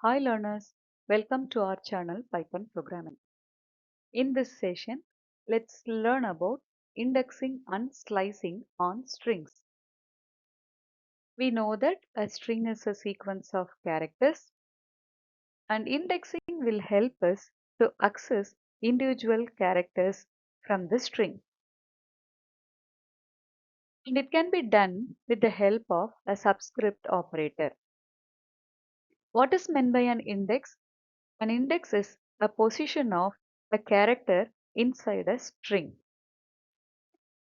Hi learners, welcome to our channel Python Programming. In this session, let's learn about indexing and slicing on strings. We know that a string is a sequence of characters and indexing will help us to access individual characters from the string. And it can be done with the help of a subscript operator. What is meant by an index? An index is a position of a character inside a string.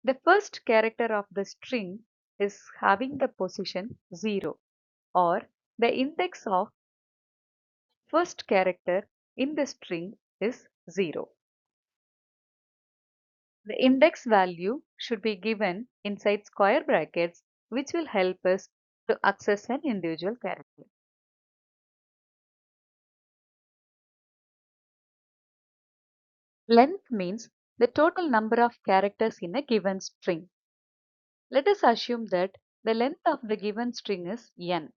The first character of the string is having the position 0 or the index of first character in the string is 0. The index value should be given inside square brackets, which will help us to access an individual character. Length means the total number of characters in a given string. Let us assume that the length of the given string is n.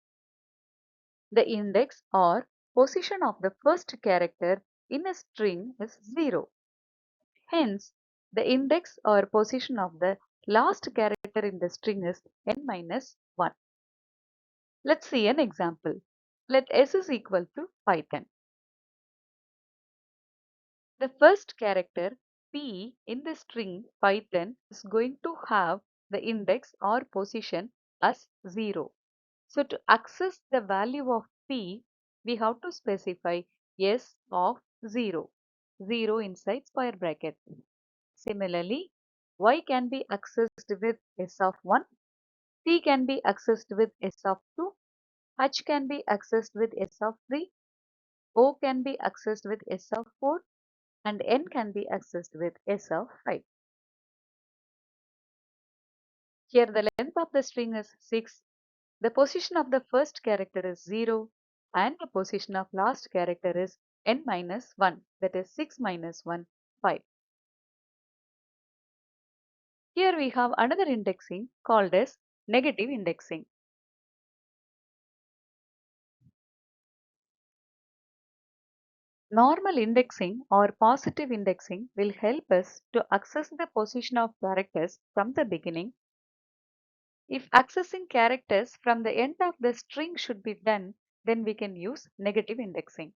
The index or position of the first character in a string is 0. Hence, the index or position of the last character in the string is n minus 1. Let's see an example. Let s is equal to Python. The first character p in the string Python is going to have the index or position as 0. So to access the value of p, we have to specify s of 0, 0 inside square bracket. Similarly, y can be accessed with s of 1, t can be accessed with s of 2, h can be accessed with s of 3, o can be accessed with s of 4, and n can be accessed with s of 5. Here the length of the string is 6. The position of the first character is 0 and the position of last character is n minus 1, that is 6 minus 1, 5. Here we have another indexing called as negative indexing. Normal indexing or positive indexing will help us to access the position of characters from the beginning. If accessing characters from the end of the string should be done, then we can use negative indexing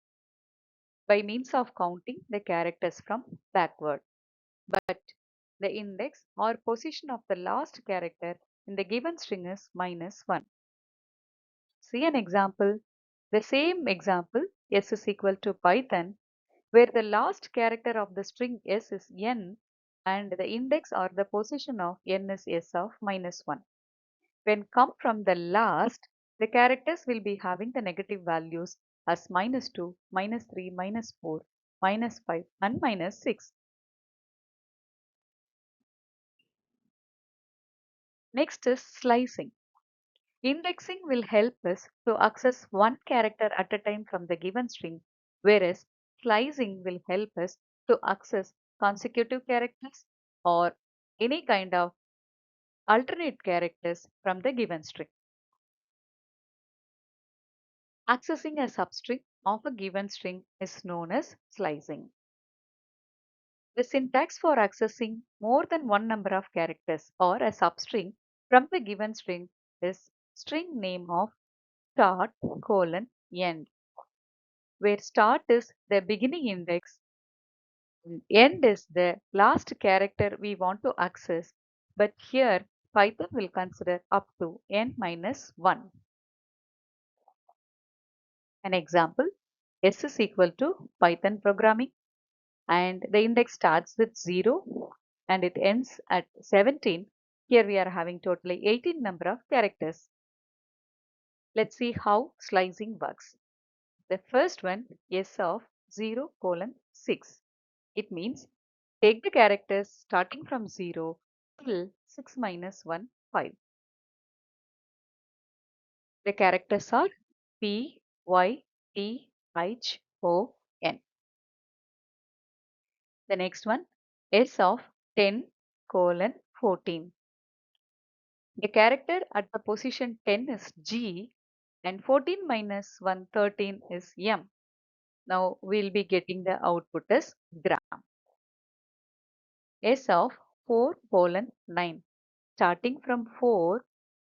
by means of counting the characters from backward. But the index or position of the last character in the given string is minus 1. See an example. The same example, s is equal to Python, where the last character of the string s is n and the index or the position of n is s of minus 1. When come from the last, the characters will be having the negative values as minus 2, minus 3, minus 4, minus 5 and minus 6. Next is slicing. Indexing will help us to access one character at a time from the given string, whereas slicing will help us to access consecutive characters or any kind of alternate characters from the given string. Accessing a substring of a given string is known as slicing. The syntax for accessing more than one number of characters or a substring from the given string is string name of start colon end, where start is the beginning index and end is the last character we want to access. But here Python will consider up to n minus 1. An example, s is equal to Python programming and the index starts with 0 and it ends at 17. Here we are having totally 18 number of characters. Let's see how slicing works. The first one s of 0 colon 6. It means take the characters starting from 0 till 6 minus 1, 5. The characters are P, Y, T, H, O, N. The next one s of 10 colon 14. The character at the position 10 is G and 14 minus 1, 13 is m. Now we'll be getting the output as gram. S of 4 colon 9. Starting from 4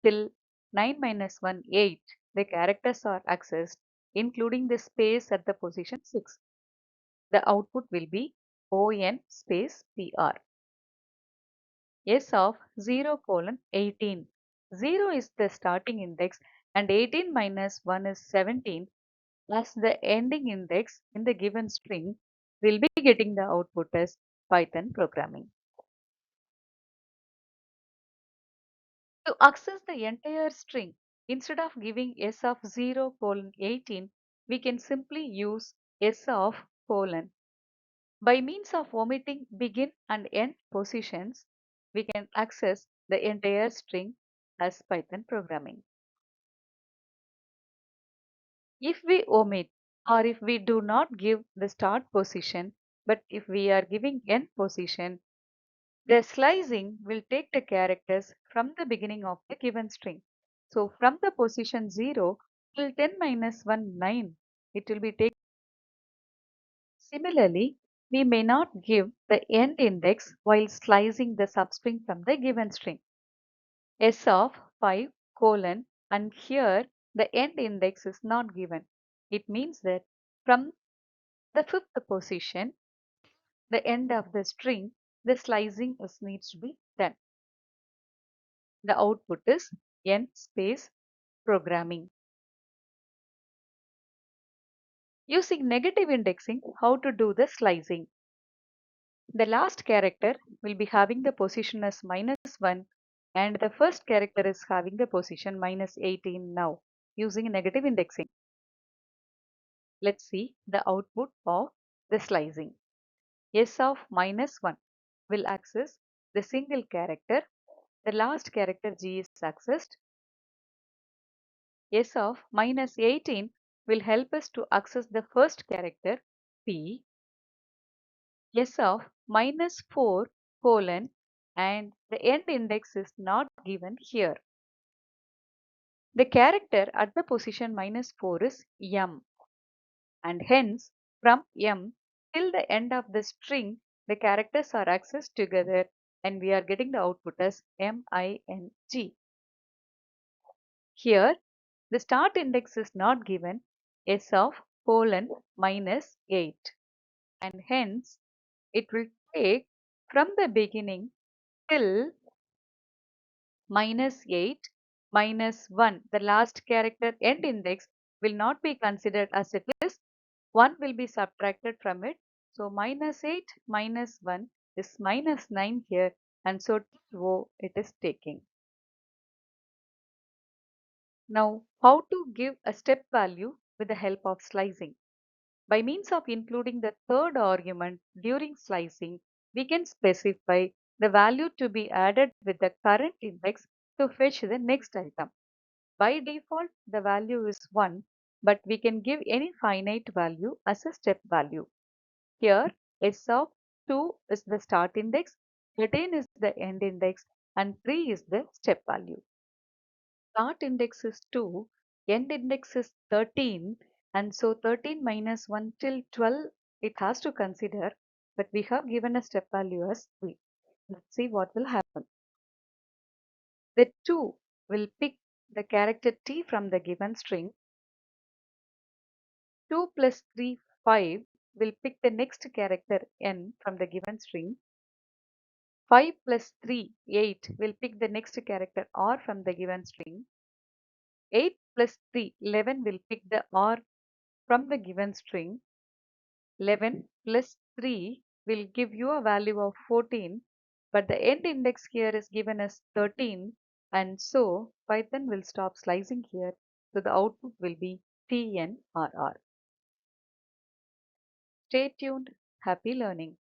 till 9 minus 1, 8, the characters are accessed, including the space at the position 6. The output will be ON space PR. S of 0 colon 18. 0 is the starting index and 18 minus 1 is 17. As the ending index in the given string, we'll be getting the output as Python programming. To access the entire string, instead of giving s of 0 colon 18, we can simply use s of colon. By means of omitting begin and end positions, we can access the entire string as Python programming. If we omit or if we do not give the start position, but if we are giving end position, the slicing will take the characters from the beginning of the given string. So from the position 0 till 10 minus 1, 9, it will be taken. Similarly, we may not give the end index while slicing the substring from the given string. S of 5 colon, and here the end index is not given. It means that from the fifth position, the end of the string, the slicing needs to be done. The output is N space programming. Using negative indexing, how to do the slicing? The last character will be having the position as -1 and the first character is having the position -18 now using negative indexing. Let's see the output of the slicing. S of -1 will access the single character. The last character G is accessed. S of -18 will help us to access the first character P. S of -4 colon, and the end index is not given here. The character at the position -4 is M, and hence from M till the end of the string the characters are accessed together and we are getting the output as MING. Here the start index is not given, S of colon -8, and hence it will take from the beginning till -8 -1. The last character end index will not be considered as it is. 1 will be subtracted from it. So -8 -1 is -9 here, and so TO it is taking. Now, how to give a step value with the help of slicing? By means of including the third argument during slicing, we can specify the value to be added with the current index to fetch the next item. By default, the value is 1, but we can give any finite value as a step value. Here, S of 2 is the start index, 13 is the end index, and 3 is the step value. Start index is 2, end index is 13, and so 13 minus 1 till 12 it has to consider, but we have given a step value as 3. Let's see what will happen. The 2 will pick the character T from the given string. 2 plus 3, 5 will pick the next character N from the given string. 5 plus 3, 8 will pick the next character R from the given string. 8 plus 3, 11 will pick the R from the given string. 11 plus 3 will give you a value of 14, but the end index here is given as 13, and so Python will stop slicing here. So the output will be TNRR. Stay tuned. Happy learning.